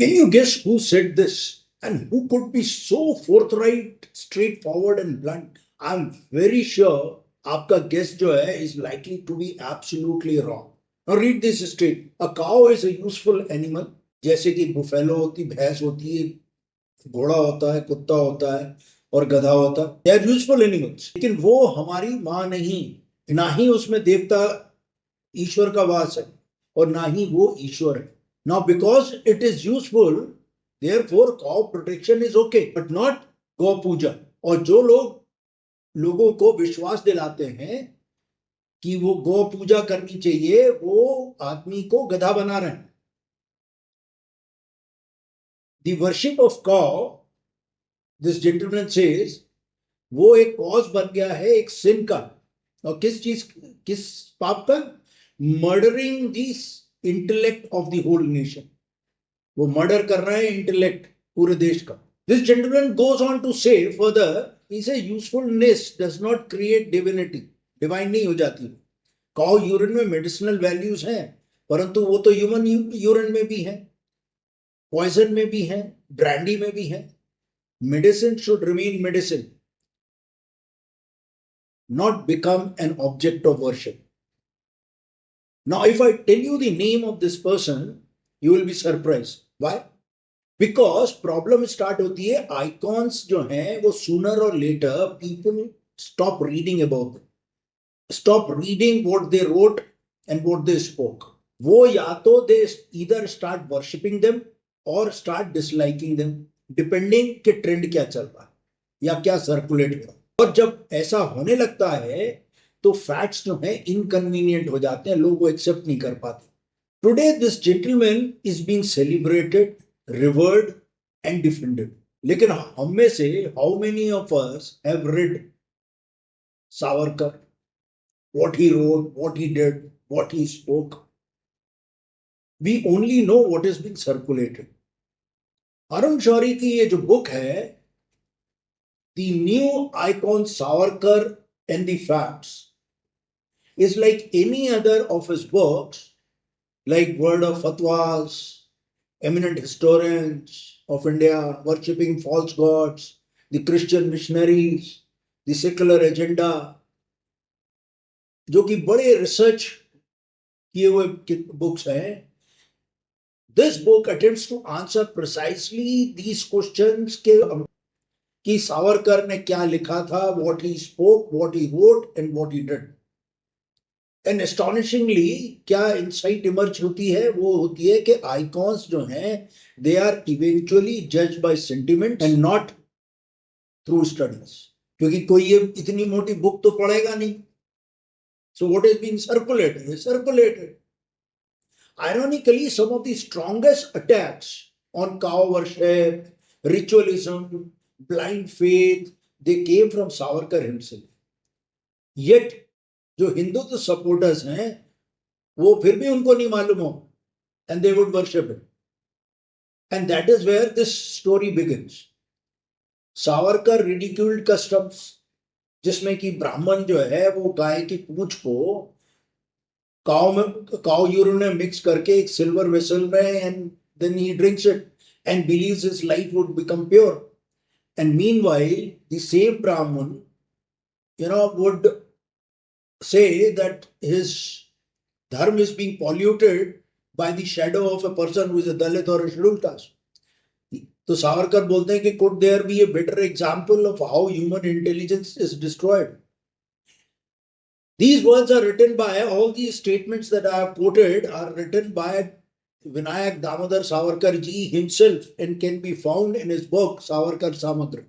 Can you guess who said this? And who could be so forthright, straightforward, and blunt? I'm very sure आपका guess जो है is likely to be absolutely wrong. Now read this straight. A cow is a useful animal. जैसे कि buffalo होती, भैंस होती है, घोड़ा होता है, कुत्ता होता है और गधा होता है. They are useful animals. लेकिन वो हमारी माँ नहीं, ना ही उसमें देवता ईश्वर का वास है और ना ही वो ईश्वर है. Now, because it is useful, therefore cow protection is okay, but not गौ पूजा. और जो लोग लोगों को विश्वास दिलाते हैं कि वो गौ पूजा करनी चाहिए, वो आदमी को गधा बना रहे हैं. The worship of cow, this gentleman says, वो एक कॉज बन गया है एक सिन का. और किस पाप का? Murdering this intellect of the whole nation. वो मर्डर कर रहे हैं इंटेलेक्ट पूरे देश का. This gentleman goes on to say further, he says usefulness does not create divinity. Divine नहीं हो जाती. काउ यूरिन में मेडिसिनल वैल्यूज हैं, परंतु वो तो ह्यूमन यूरिन में भी है, पॉइजन में भी है, ब्रांडी में भी है. Medicine should remain medicine, not become an object of worship. Now, if I tell you the name of this person, you will be surprised. Why? Because problem start होती है icons जो हैं वो sooner or later people stop reading about them, stop reading what they wrote and what they spoke. वो या तो they either start worshipping them or start disliking them, depending कि trend क्या चल रहा है या क्या circulate हो रहा है. और जब ऐसा होने लगता है तो facts जो हैं inconvenient हो जाते हैं, लोग वो accept नहीं कर पाते. Today this gentleman is being celebrated, revered and defended. लेकिन हम में से how many of us have read Savarkar, what he wrote, what he did, what he spoke? We only know what has been circulated. Arun Shourie की ये जो book है, The New Icon Savarkar and the Facts, is like any other of his books, like Word of Fatwas, eminent historians of India, worshipping false gods, the Christian missionaries, the secular agenda, जो कि बड़े research किए हुए books हैं. This book attempts to answer precisely these questions कि सावरकर ने क्या लिखा था, what he spoke, what he wrote and what he did. And astonishingly क्या insight emerge होती है, वो होती है कि icons जो हैं they are eventually judged by sentiment and not through studies. क्योंकि कोई ये इतनी मोटी बुक तो पढ़ेगा नहीं. So what is being circulated is circulated. Ironically, some of the strongest attacks on cow worship, ritualism, blind faith, they came from Savarkar himself. Yet, जो Hindutva supporters हैं वो फिर भी उनको नहीं मालूम हो, and they would worship it. And that is where this story begins. Savarkar ridiculed customs, जिसमें कि ब्राह्मण जो है वो गाय की पूंछ को काउ यूरिन में मिक्स करके एक सिल्वर वेसल में and then he drinks it and believes his life would become pure. And meanwhile, the same Brahman, would say that his dharma is being polluted by the shadow of a person who is a Dalit or a scheduled caste. तो सावरकर बोलते हैं कि could there be a better example of how human intelligence is destroyed? These words are written by, all these statements that I have quoted are written by Vinayak Damodar Savarkar ji himself and can be found in his book Savarkar Samagra.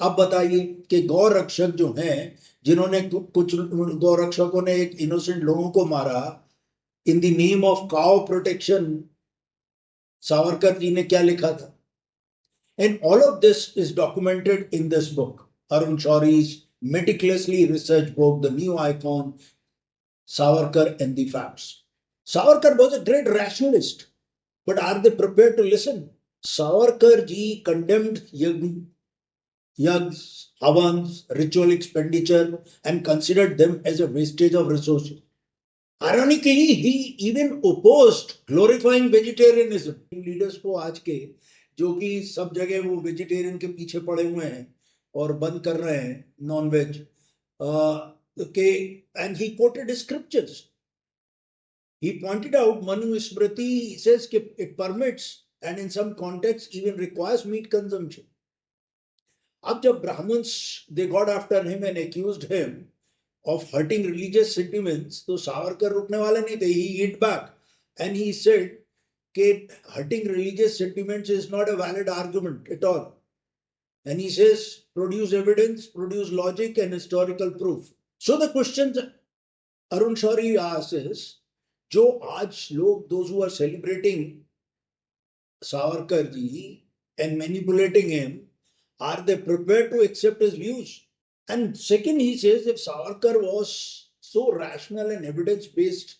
अब बताइए कि गौ रक्षक जो हैं, जिन्होंने कुछ गौ रक्षकों ने एक इनोसेंट लोगों को मारा in the name of cow protection, Savarkar ji ने क्या लिखा था? And all of this is documented in this book, Arun Shoury's meticulously researched book, The New Icon, Savarkar and the Facts. Savarkar was a great rationalist, but are they prepared to listen? Savarkar ji condemned yagns, havans, ritual expenditure and considered them as a wastage of resources. Ironically, he even opposed glorifying vegetarianism. Leaders को आज के जो कि सब जगह वो vegetarian के पीछे पड़े हुए हैं और बंद कर रहे हैं नॉन वेज के, and he quoted his scriptures. He pointed out Manu Smriti, he says it permits and in some contexts even requires meat consumption. अब जब Brahmins they got after him and accused him of hurting religious sentiments, तो सावरकर रुकने वाले नहीं थे. He hit back and he said that hurting religious sentiments is not a valid argument at all. And he says, produce evidence, produce logic and historical proof. So the question Arun Shourie asks is, जो आज लोग, those who are celebrating Savarkar ji and manipulating him, are they prepared to accept his views? And second, he says if Savarkar was so rational and evidence based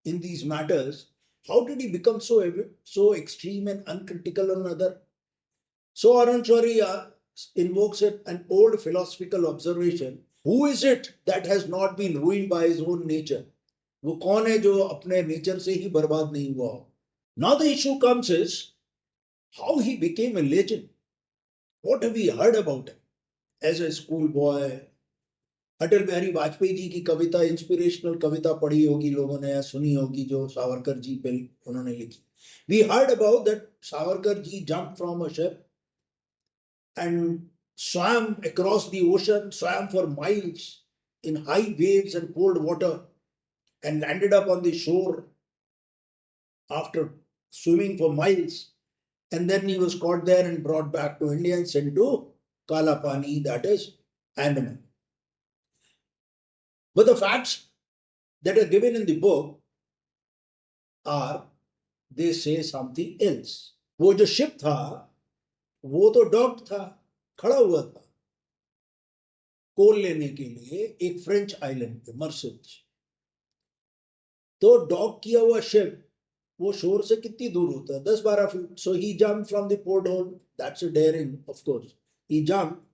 in these matters, how did he become so extreme and uncritical on other? So Arun Shourie invokes an old philosophical observation. Who is it that has not been ruined by his own nature? वो कौन है जो अपने nature से ही बर्बाद नहीं हुआ? Now the issue comes is how he became a legend. What have we heard about him as a schoolboy? Atal Bihari Vajpayee ji की कविता, इंस्पिरेशनल कविता पढ़ी होगी लोगों ने या सुनी होगी जो सावरकर जी पे उन्होंने लिखी. We heard about that Savarkar ji jumped from a ship and swam across the ocean, swam for miles in high waves and cold water, and landed up on the shore after swimming for miles. And then he was caught there and brought back to India and sent to Kalapani, that is Andaman. But the facts that are given in the book are, they say something else. वो जो ship था वो तो docked था, खड़ा हुआ था कोल लेने के लिए एक फ्रेंच आइलैंड पे मर्सिल्स. तो डॉक किया हुआ शिप वो शोर से कितनी दूर होता है? 10-12 feet. So he jump from the porthole. That's a daring of course. He jump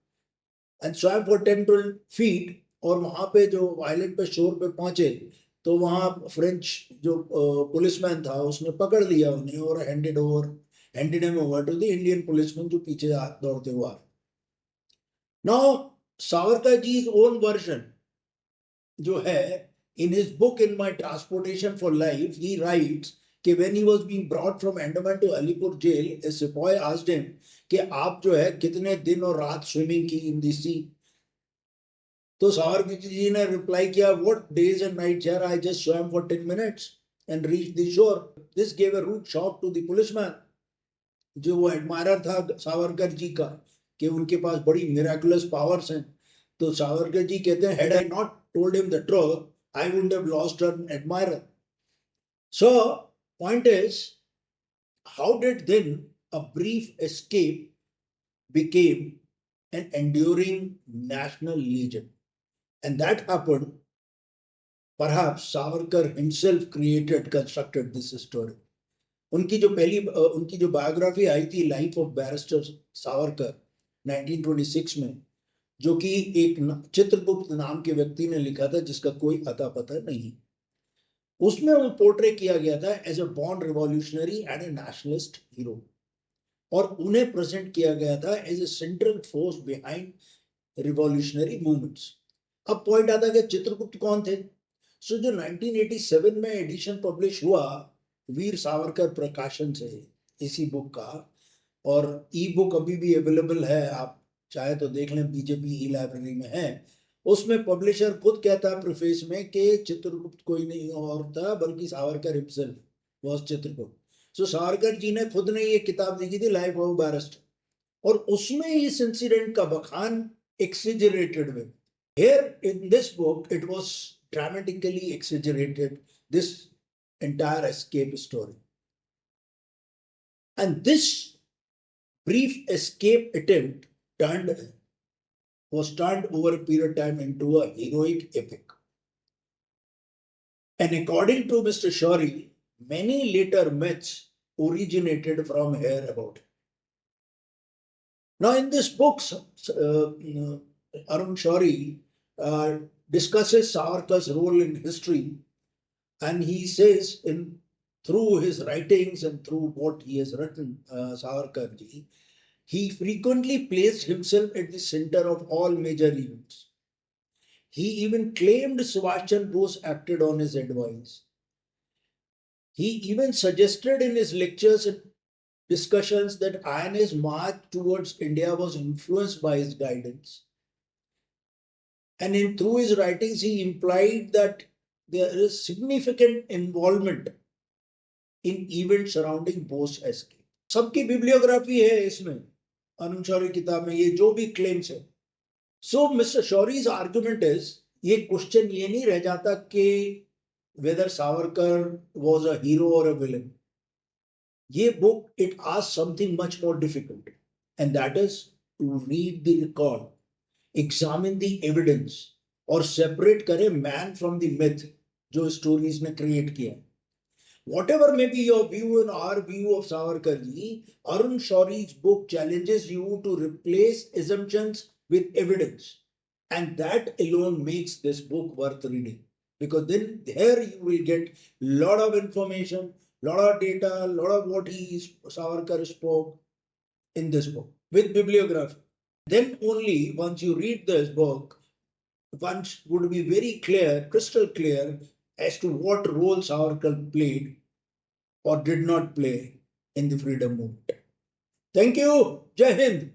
and swam for 10-12 feet. और वहां पे जो आइलैंड पे शोर पे पहुंचे तो वहां फ्रेंच जो पुलिसमैन था उसने पकड़ लिया उन्हें और handed him over to the Indian policeman जो पीछे दौड़ते हुआ. Now Savarkar ji's own version जो है, in his book In My Transportation for Life, he writes कि when he was being brought from Andaman to Alipur jail, a sepoy asked him कि आप जो है कितने दिन और रात स्विमिंग की in the sea. तो सावरकर जी ने रिप्लाई किया, what days and nights यार, I just swam for 10 minutes and reached the shore. This gave a rude shock to the policeman. जो वो एडमायरर था सावरकर जी का कि उनके पास बड़ी मिराकुलस पावर्स हैं. तो सावरकर जी कहते हैं, had I not told him the truth, I wouldn't have lost an admirer. So, point is, how did then a brief escape became an enduring national legend? And that happened, perhaps Savarkar himself constructed this story. उनकी जो biography आई थी life of barrister Savarkar 1926 में, जो कि एक चित्रगुप्त नाम के व्यक्ति ने लिखा था जिसका कोई अता पता नहीं. उसमें वो पोर्ट्रे किया गया था as a born revolutionary and a nationalist hero, और उन्हें प्रेजेंट किया गया था as a central force behind revolutionary movements. अब पॉइंट आता है कि चित्रगुप्त कौन थे. सो जो 1987 में एडिशन पब्लिश हुआ वीर सावरकर प्रकाशन से इसी बुक का, और ई बुक अभी भी अवेलेबल है, आप चाहे तो देख लें, बीजेपी ई लाइब्रेरी में है. उसमें पब्लिशर खुद कहता है प्रीफेस में कि चित्रगुप्त कोई नहीं और था बल्कि सावरकर हिमसेल्फ वाज चित्रगुप्त. सो सावरकर जी ने खुद ने ये किताब लिखी थी लाइफ ऑफ बैरिस्टर, और उसमें इस इंसिडेंट का बखान एक्सेजरेटेड में. Here in this book it was dramatically exaggerated, this entire escape story. And this brief escape attempt was turned over a period of time into a heroic epic. And according to Mr. Shourie, many later myths originated from here about him. Now in this book, Arun Shourie discusses Savarkar's role in history And he says in through his writings and through what he has written, Savarkarji, he frequently placed himself at the center of all major events. He even claimed Subhash Chandra Bose acted on his advice. He even suggested in his lectures and discussions that INA's march towards India was influenced by his guidance. And through his writings, he implied that there is significant involvement in events surrounding Bose escape. सबकी bibliography है इसमें, अरुण शौरी किताब में ये जो भी claims है. सो mister शौरीज argument is, ये क्वेश्चन ये नहीं रह जाता कि whether Savarkar was a hero or a villain. ये book, it asks something much more difficult, and that is to read the record, examine the evidence, और separate करे man from the myth जो stories ने create किया. Whatever may be your view and our view of Savarkarji, Arun Shoury's book challenges you to replace assumptions with evidence. And that alone makes this book worth reading. Because then there you will get lot of information, lot of data, lot of what Savarkar spoke in this book with bibliography. Then only once you read this book, one would be very clear, crystal clear as to what role Savarkar played or did not play in the freedom movement. Thank you. Jai Hind.